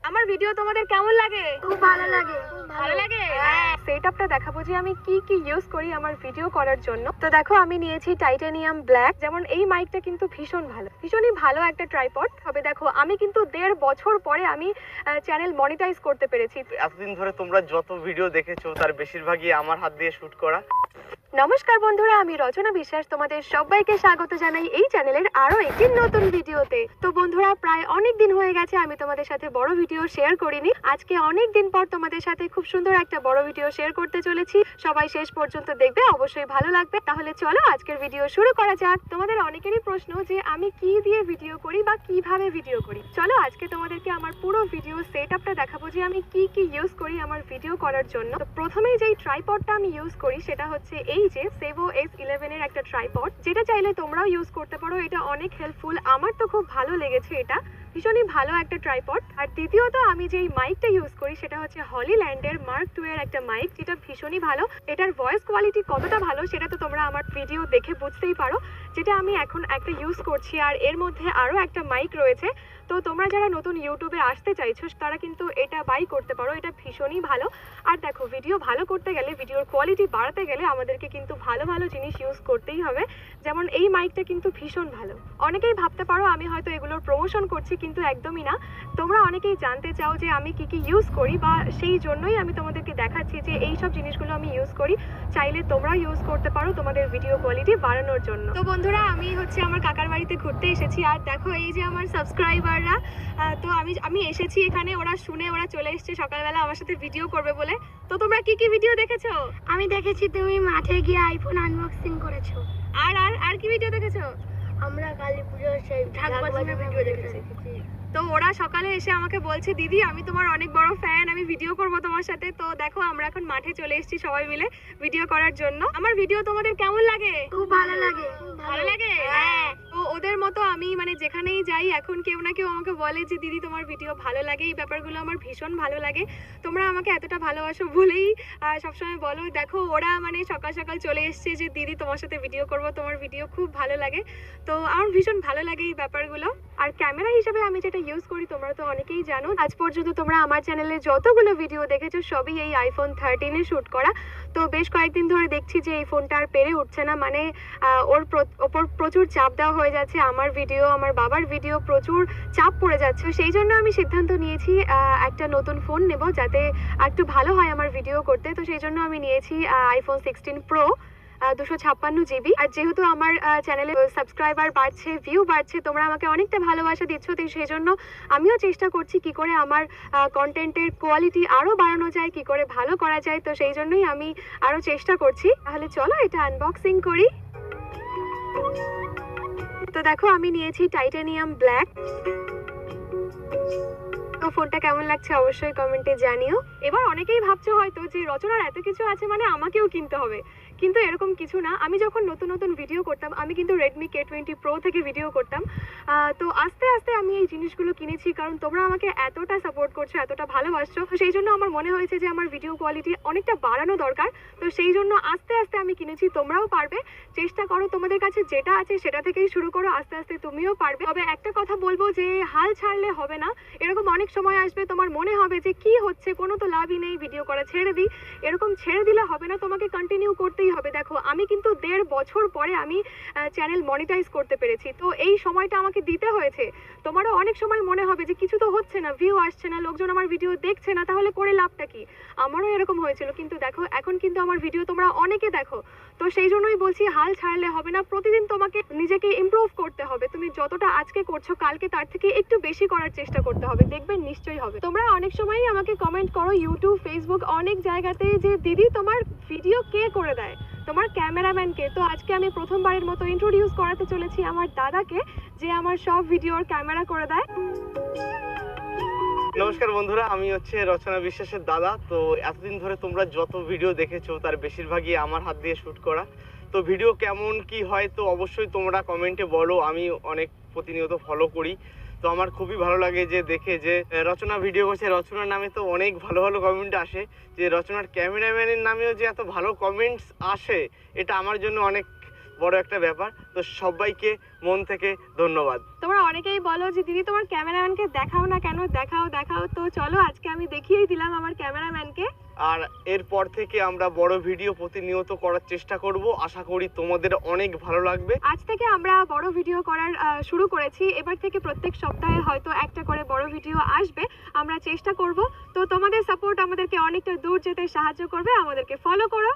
আমার ভিডিও তোমাদের কেমন লাগে? খুব ভালো লাগে। ভালো লাগে? হ্যাঁ, সেটআপটা দেখাবো যে আমি কি কি ইউজ করি আমার ভিডিও করার জন্য। তো দেখো আমি নিয়েছি টাইটানিয়াম ব্ল্যাক। যেমন এই মাইকটা কিন্তু ভীষণই ভালো একটা ট্রাইপড। তবে দেখো আমি কিন্তু 1.5 বছর পরে আমি চ্যানেল মনিটাইজ করতে পেরেছি। এতদিন ধরে তোমরা যত ভিডিও দেখেছো তার বেশিরভাগই আমার হাত দিয়ে শুট করা। নমস্কার বন্ধুরা, আমি রচনা বিশ্বাস তোমাদের সবাইকে স্বাগত জানাই এই চ্যানেলের আরো একটি নতুন ভিডিওতে। তো বন্ধুরা, প্রায় অনেক দিন হয়ে গেছে আমি তোমাদের সাথে বড় ভিডিও শেয়ার করিনি। আজকে অনেক দিন পর তোমাদের সাথে খুব সুন্দর একটা বড় ভিডিও শেয়ার করতে চলেছি। সবাই শেষ পর্যন্ত দেখবে, অবশ্যই ভালো লাগবে। তাহলে চলো আজকের ভিডিও শুরু করা যাক। তোমাদের অনেকেরই প্রশ্ন যে আমি কি দিয়ে ভিডিও করি বা কিভাবে ভিডিও করি। চলো আজকে তোমাদেরকে আমার পুরো ভিডিও সেটআপটা দেখাবো যে আমি কি কি ইউজ করি আমার ভিডিও করার জন্য। তো প্রথমেই যেই ট্রাইপডটা আমি ইউজ করি সেটা হচ্ছে এই যে সেভো S11 এর একটা ট্রাইপড, যেটা চাইলে তোমরাও ইউজ করতে পারো। এটা অনেক হেল্পফুল, আমার তো খুব ভালো লেগেছে। এটা ভীষণই ভালো একটা ট্রাইপড। আর দ্বিতীয়ত আমি যেই মাইকটা ইউজ করি সেটা হচ্ছে হলিল্যান্ডের মার্ক 2 এর একটা মাইক, যেটা ভীষণই ভালো। এটার ভয়েস কোয়ালিটি কতটা ভালো সেটা তো তোমরা আমার ভিডিও দেখে বুঝতেই পারো, যেটা আমি এখন একটা ইউজ করছি। আর এর মধ্যে আরো একটা মাইক রয়েছে। তো তোমরা যারা নতুন ইউটিউবে আসতে চাইছো তারা কিন্তু এটা বাই করতে পারো। এটা ভীষণই ভালো। আর দেখো, ভিডিও ভালো করতে গেলে, ভিডিওর কোয়ালিটি বাড়াতে গেলে আমাদেরকে কিন্তু ভালো ভালো জিনিস ইউজ করতেই হবে। যেমন এই মাইকটা কিন্তু ভীষণ ভালো। অনেকেই ভাবতে পারো আমি হয়তো এগুলোর প্রমোশন করছি, কিন্তু একদমই না। তোমরা অনেকেই জানতে চাও যে আমি কি কি ইউজ করি, বা সেই জন্যই আমি তোমাদেরকে দেখাচ্ছি যে এই সব জিনিসগুলো আমি ইউজ করি। চাইলে তোমরা ইউজ করতে পারো তোমাদের ভিডিও কোয়ালিটি বাড়ানোর জন্য। তো বন্ধুরা, আমি হচ্ছে আমার কাকার বাড়িতে ঘুরতে এসেছি। আর দেখো এই যে আমার সাবস্ক্রাইবাররা, তো আমি এসেছি এখানে, ওরা শুনে ওরা চলে এসেছে সকালবেলা আমার সাথে ভিডিও করবে বলে। তো তোমরা কি কি ভিডিও দেখেছো? আমি দেখেছি তুমি মাঠে গিয়ে আইফোন আনবক্সিং করেছো। আর আর আর কি ভিডিও দেখেছো? আমরা কালী পুজোর সেই ঢাক বাজানোর ভিডিও দেখেছি। তো ওরা সকালে এসে আমাকে বলছে, দিদি আমি তোমার অনেক বড় ফ্যান, আমি ভিডিও করব তোমার সাথে। তো দেখো আমরা এখন মাঠে চলে এসেছি সবাই মিলে ভিডিও করার জন্য। আমার ভিডিও তোমাদের কেমন লাগে? খুব ভালো লাগে। ভালো লাগে? হ্যাঁ। তো ওদের মতো আমি মানে যেখানেই যাই এখন কেউ না কেউ আমাকে বলে যে দিদি তোমার ভিডিও ভালো লাগে। এই ব্যাপারগুলো আমার ভীষণ ভালো লাগে। তোমরা আমাকে এতটা ভালোবাসো বলেই সবসময় বলো। দেখো ওরা মানে সকাল সকাল চলে এসছে যে দিদি তোমার সাথে ভিডিও করব, তোমার ভিডিও খুব ভালো লাগে। তো আমার ভীষণ ভালো লাগে এই ব্যাপারগুলো। আর ক্যামেরা হিসেবে আমি যেটা ইউজ করি তোমরা তো অনেকেই জানো। আজ পর্যন্ত তোমরা আমার চ্যানেলে যতগুলো ভিডিও দেখেছো সবই এই আইফোন 13 এ শুট করা। তো বেশ কয়েকদিন ধরে দেখছি যে এই ফোনটা আর পেরে উঠছে না, মানে ওর ওপর প্রচুর চাপ দেওয়া হয়ে যাচ্ছে। আমার ভিডিও, আমার বাবার ভিডিও প্রচুর চাপ পড়ে যাচ্ছে। সেই জন্য আমি সিদ্ধান্ত নিয়েছি একটা নতুন ফোন নেব, যাতে একটু ভালো হয় আমার ভিডিও করতে। তো সেই জন্য আমি নিয়েছি আইফোন 16 প্রো 256 জিবি। আর যেহেতু আমার চ্যানেলে সাবস্ক্রাইবার বাড়ছে, ভিউ বাড়ছে, তোমরা আমাকে অনেকটা ভালোবাসা দিচ্ছ, তো সেই জন্য আমিও চেষ্টা করছি কি করে আমার কন্টেন্টের কোয়ালিটি আরো বাড়ানো যায়, কি করে ভালো করা যায়। তো সেই জন্যই আমি আরো চেষ্টা করছি। তাহলে চলো এটা আনবক্সিং করি। তো দেখো আমি নিয়েছি টাইটানিয়াম ব্ল্যাক। তো ফোনটা কেমন লাগছে অবশ্যই কমেন্টে জানিও। এবার অনেকেই ভাবছো হয়তো যে রচনার এত কিছু আছে মানে আমাকেও কিনতে হবে, কিন্তু এরকম কিছু না। আমি যখন নতুন নতুন ভিডিও করতাম, আমি কিন্তু রেডমি K20 প্রো থেকে ভিডিও করতাম। তো আস্তে আস্তে আমি এই জিনিসগুলো কিনেছি, কারণ তোমরা আমাকে এতটা সাপোর্ট করছো, এতটা ভালোবাসছো। তো সেই জন্য আমার মনে হয়েছে যে আমার ভিডিও কোয়ালিটি অনেকটা বাড়ানো দরকার। তো সেই জন্য আস্তে আস্তে আমি কিনেছি। তোমরাও পারবে, চেষ্টা করো, তোমাদের কাছে যেটা আছে সেটা থেকেই শুরু করো, আস্তে আস্তে তুমিও পারবে। তবে একটা কথা বলবো যে হাল ছাড়লে হবে না। এরকম অনেক সময় আসবে তোমার মনে হবে যে কি হচ্ছে, কোনো তো লাভই নেই, ভিডিও করা ছেড়ে দিই। এরকম ছেড়ে দিলে হবে না, তোমাকে কন্টিনিউ করতেই হবে। দেখো আমি কিন্তু 1.5 বছর পরে আমি চ্যানেল মনিটাইজ করতে পেরেছি। তো এই সময়টা আমাকে দিতে হয়েছে। তোমারও অনেক সময় মনে হবে যে কিছু তো হচ্ছে না, ভিউ আসছে না, লোকজন আমার ভিডিও দেখছে না, তাহলে করে লাভটা কি? আমারও এরকম হয়েছিল, কিন্তু দেখো এখন কিন্তু আমার ভিডিও তোমরা অনেকে দেখো। তো সেই জন্যই বলছি হাল ছাড়লে হবে না, প্রতিদিন তোমাকে নিজেকে ইমপ্রুভ করতে হবে। তুমি যতটা আজকে করছো কালকে তার থেকে একটু বেশি করার চেষ্টা করতে হবে, দেখবেন নিশ্চয়ই হবে। তোমরা অনেক সময়ই আমাকে কমেন্ট করো ইউটিউব, ফেসবুক, অনেক জায়গাতে যে দিদি তোমার ভিডিও কে করে দেয়, তোমার ক্যামেরাম্যানকে। তো আজকে আমি প্রথমবারের মতো ইন্ট্রোডিউস করাতে চলেছি আমার দাদাকে, যে আমার সব ভিডিওর ক্যামেরা করে দেয়। নমস্কার বন্ধুরা, আমি হচ্ছে রচনা বিশ্বাসের দাদা। তো এতদিন ধরে তোমরা যত ভিডিও দেখেছো তার বেশিরভাগই আমার হাত দিয়ে শুট করা। তো ভিডিও কেমন কি হয় তো অবশ্যই তোমরা কমেন্টে বলো। আমি অনেক প্রতিনিয়ত ফলো করি, তো আমার খুবই ভালো লাগে যে দেখে যে রচনা ভিডিও করছে। রচনার নামে তো অনেক ভালো ভালো কমেন্ট আসে, যে রচনার ক্যামেরাম্যানের নামেও যে এত ভালো কমেন্টস আসে, এটা আমার জন্য অনেক বড় একটা ব্যাপার। তো সবাইকে মন থেকে ধন্যবাদ। তোমরা অনেকেই বলো যে দিদি তোমার ক্যামেরাম্যানকে দেখাও না কেন, দেখাও দেখাও, তো চলো আজকে আমি দেখিয়েই দিলাম আমার ক্যামেরাম্যানকে। আর এরপর থেকে আমরা বড় ভিডিও প্রতিনিয়ত করার চেষ্টা করব, আশা করি তোমাদের অনেক ভালো লাগবে। আজ থেকে আমরা বড় ভিডিও করার শুরু করেছি, এবার থেকে প্রত্যেক সপ্তাহে হয়তো একটা করে বড় ভিডিও আসবে, আমরা চেষ্টা করব। তো তোমাদের সাপোর্ট আমাদেরকে অনেকটা দূর যেতে সাহায্য করবে, আমাদেরকে ফলো করো।